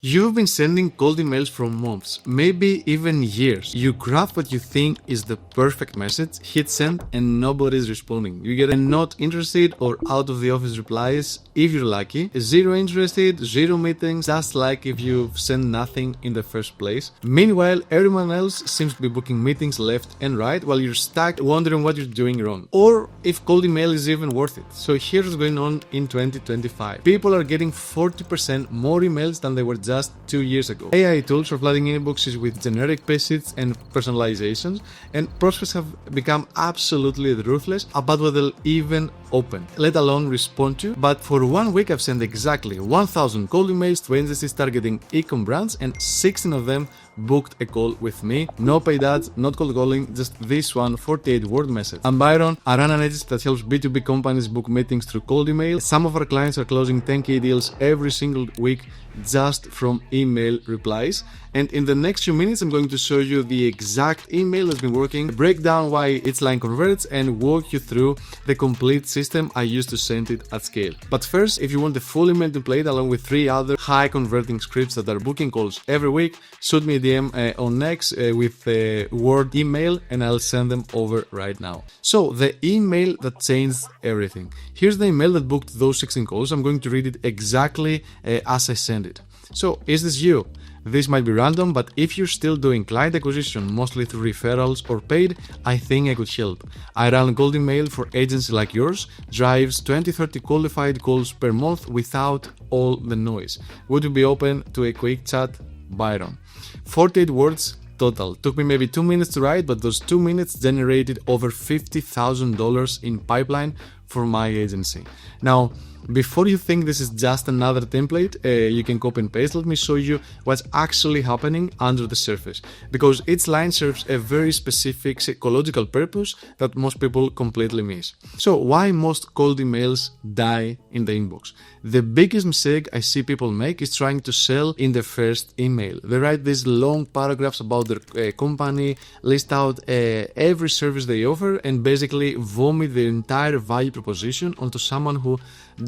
You've been sending cold emails for months, maybe even years. You craft what you think is the perfect message, hit send, and nobody's responding. You get a not interested or out of the office replies if you're lucky, zero interested, zero meetings, just like if you've sent nothing in the first place. Meanwhile, everyone else seems to be booking meetings left and right while you're stuck wondering what you're doing wrong. Or if cold email is even worth it. So here's what's going on in 2025. People are getting 40% more emails than they were just 2 years ago. AI tools are flooding inboxes with generic messages and personalizations, and prospects have become absolutely ruthless about what they'll even open, let alone respond to. But for 1 week, I've sent exactly 1,000 cold emails to agencies targeting e-com brands, and 16 of them booked a call with me. No paid ads, not cold calling, just this one 48-word message. I'm Byron. I run an agency that helps B2B companies book meetings through cold email. Some of our clients are closing 10K deals every single week just from email replies. And in the next few minutes, I'm going to show you the exact email that's been working, break down why each line converts, and walk you through the complete system I use to send it at scale. But first, if you want the full email template along with 3 other high converting scripts that are booking calls every week, shoot me a DM on X with the word email, and I'll send them over right now. So the email that changed everything. Here's the email that booked those 16 calls. I'm going to read it exactly as I send it. So, is this you? This might be random, but if you're still doing client acquisition mostly through referrals or paid, I think I could help. I run cold email for agencies like yours, drives 20-30 qualified calls per month without all the noise. Would you be open to a quick chat? Byron. 48 words total. Took me maybe 2 minutes to write, but those 2 minutes generated over $50,000 in pipeline for my agency. Now, before you think this is just another template you can copy and paste, let me show you what's actually happening under the surface. Because each line serves a very specific psychological purpose that most people completely miss. So why most cold emails die in the inbox? The biggest mistake I see people make is trying to sell in the first email. They write these long paragraphs about their company, list out every service they offer, and basically vomit their entire value proposition onto someone who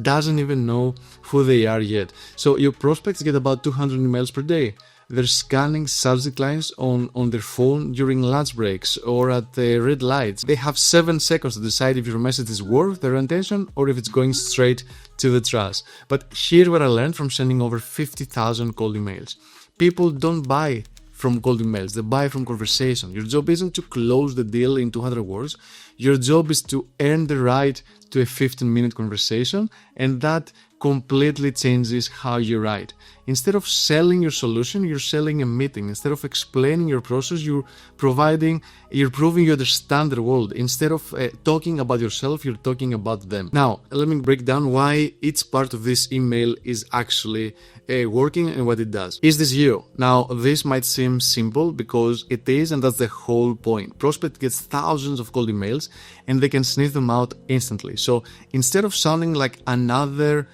doesn't even know who they are yet. So your prospects get about 200 emails per day. They're scanning subject lines on their phone during lunch breaks or at the red lights. They have 7 seconds to decide if your message is worth their attention or if it's going straight to the trash. But here's what I learned from sending over 50,000 cold emails. People don't buy from cold emails, they buy from conversation. Your job isn't to close the deal in 200 words. Your job is to earn the right to a 15-minute conversation, and that completely changes how you write. Instead of selling your solution, you're selling a meeting. Instead of explaining your process, you're proving you understand the world. Instead of talking about yourself, you're talking about them. Now, let me break down why each part of this email is actually working and what it does. Is this you? Now, this might seem simple because it is, and that's the whole point. Prospect gets thousands of cold emails and they can sniff them out instantly. So instead of sounding like another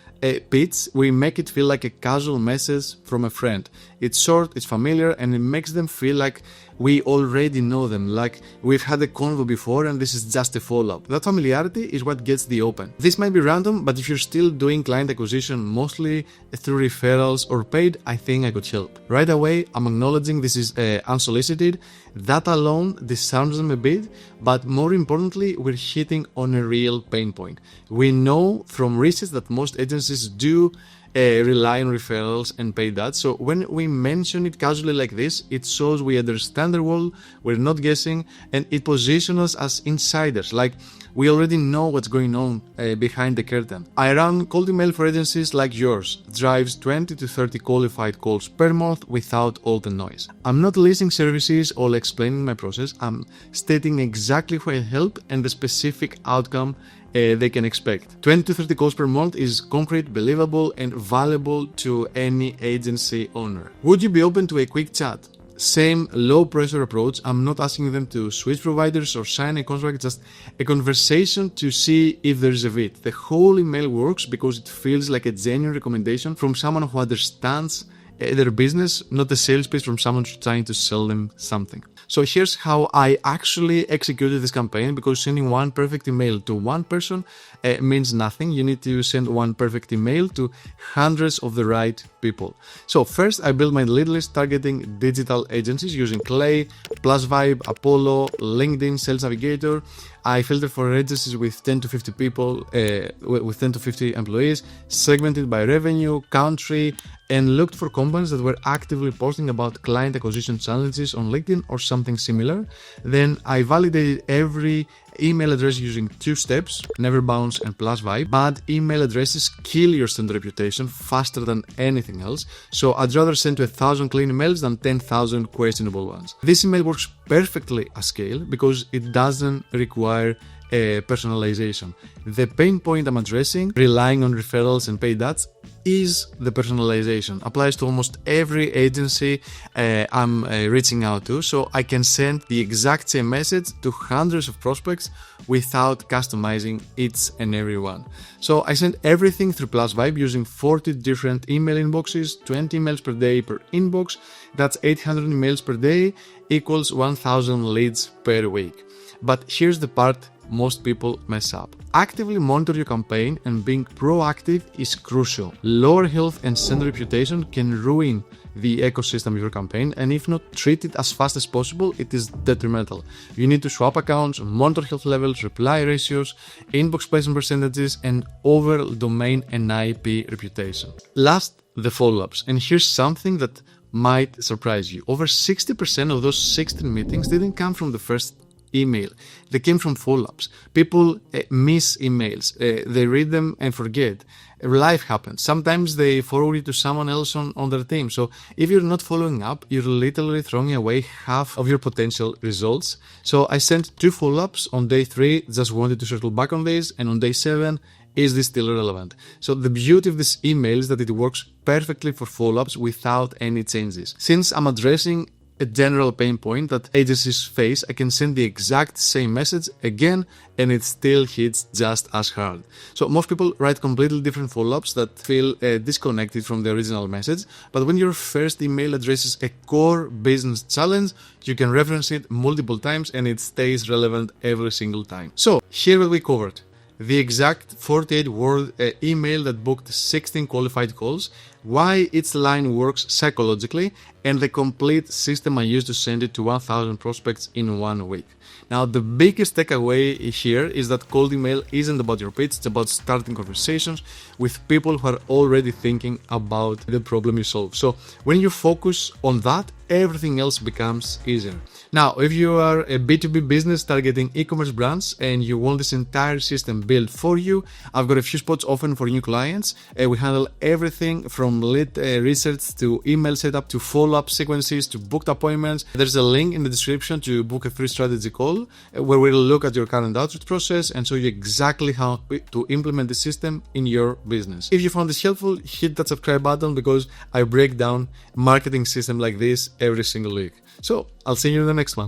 pitch, we make it feel like a casual message from a friend. It's short, it's familiar, and it makes them feel like we already know them, like we've had a convo before and this is just a follow-up. That familiarity is what gets the open. This might be random, but if you're still doing client acquisition mostly through referrals or paid, I think I could help. Right away, I'm acknowledging this is unsolicited. That alone disarms them a bit, but more importantly, we're hitting on a real pain point. We know from research that most agencies do rely on referrals and paid ads. So when we mention it casually like this, it shows we understand the world, we're not guessing, and it positions us as insiders, like we already know what's going on behind the curtain. I run cold email for agencies like yours, drives 20-30 qualified calls per month without all the noise. I'm not listing services or explaining my process, I'm stating exactly who I help and the specific outcome they can expect. 20-30 calls per month is concrete, believable, and valuable to any agency owner. Would you be open to a quick chat? Same low pressure approach. I'm not asking them to switch providers or sign a contract, just a conversation to see if there's a fit. The whole email works because it feels like a genuine recommendation from someone who understands their business, not a sales pitch from someone trying to sell them something. So here's how I actually executed this campaign, because sending one perfect email to one person means nothing. You need to send one perfect email to hundreds of the right people. So first, I built my lead list targeting digital agencies using Clay, PlusVibe, Apollo, LinkedIn, Sales Navigator. I filtered for agencies with 10 to 50 people, with 10 to 50 employees, segmented by revenue, country, and looked for companies that were actively posting about client acquisition challenges on LinkedIn or something similar. Then I validated every email address using 2 steps, Neverbounce and PlusVibe. Bad email addresses kill your student reputation faster than anything else, so I'd rather send to 1,000 clean emails than 10,000 questionable ones. This email works perfectly at scale because it doesn't require personalization. The pain point I'm addressing, relying on referrals and paid ads, is the personalization. Applies to almost every agency I'm reaching out to, so I can send the exact same message to hundreds of prospects without customizing each and every one. So I send everything through PlusVibe using 40 different email inboxes, 20 emails per day per inbox. That's 800 emails per day equals 1,000 leads per week. But here's the part most people mess up. Actively monitor your campaign, and being proactive is crucial. Lower health and sender reputation can ruin the ecosystem of your campaign, and if not treated as fast as possible, it is detrimental. You need to swap accounts, monitor health levels, reply ratios, inbox placement percentages, and overall domain and IP reputation. Last, the follow-ups. And here's something that might surprise you. Over 60% of those 16 meetings didn't come from the first email. They came from follow-ups. People miss emails. They read them and forget. Life happens. Sometimes they forward it to someone else on their team. So if you're not following up, you're literally throwing away half of your potential results. So I sent 2 follow-ups on day 3, just wanted to circle back on this, and on day 7, is this still relevant? So the beauty of this email is that it works perfectly for follow-ups without any changes. Since I'm addressing a general pain point that agencies face, I can send the exact same message again and it still hits just as hard. So most people write completely different follow-ups that feel disconnected from the original message, but when your first email addresses a core business challenge, you can reference it multiple times and it stays relevant every single time. So here what we covered. The exact 48-word email that booked 16 qualified calls, why each line works psychologically, and the complete system I use to send it to 1,000 prospects in 1 week. Now, the biggest takeaway here is that cold email isn't about your pitch, it's about starting conversations with people who are already thinking about the problem you solve. So when you focus on that, everything else becomes easier. Now, if you are a B2B business targeting e-commerce brands and you want this entire system built for you, I've got a few spots open for new clients. We handle everything from lead research to email setup to follow-up sequences to booked appointments. There's a link in the description to book a free strategy call where we'll look at your current outreach process and show you exactly how to implement the system in your business. If you found this helpful, hit that subscribe button because I break down marketing system like this every single week. So I'll see you in the next one.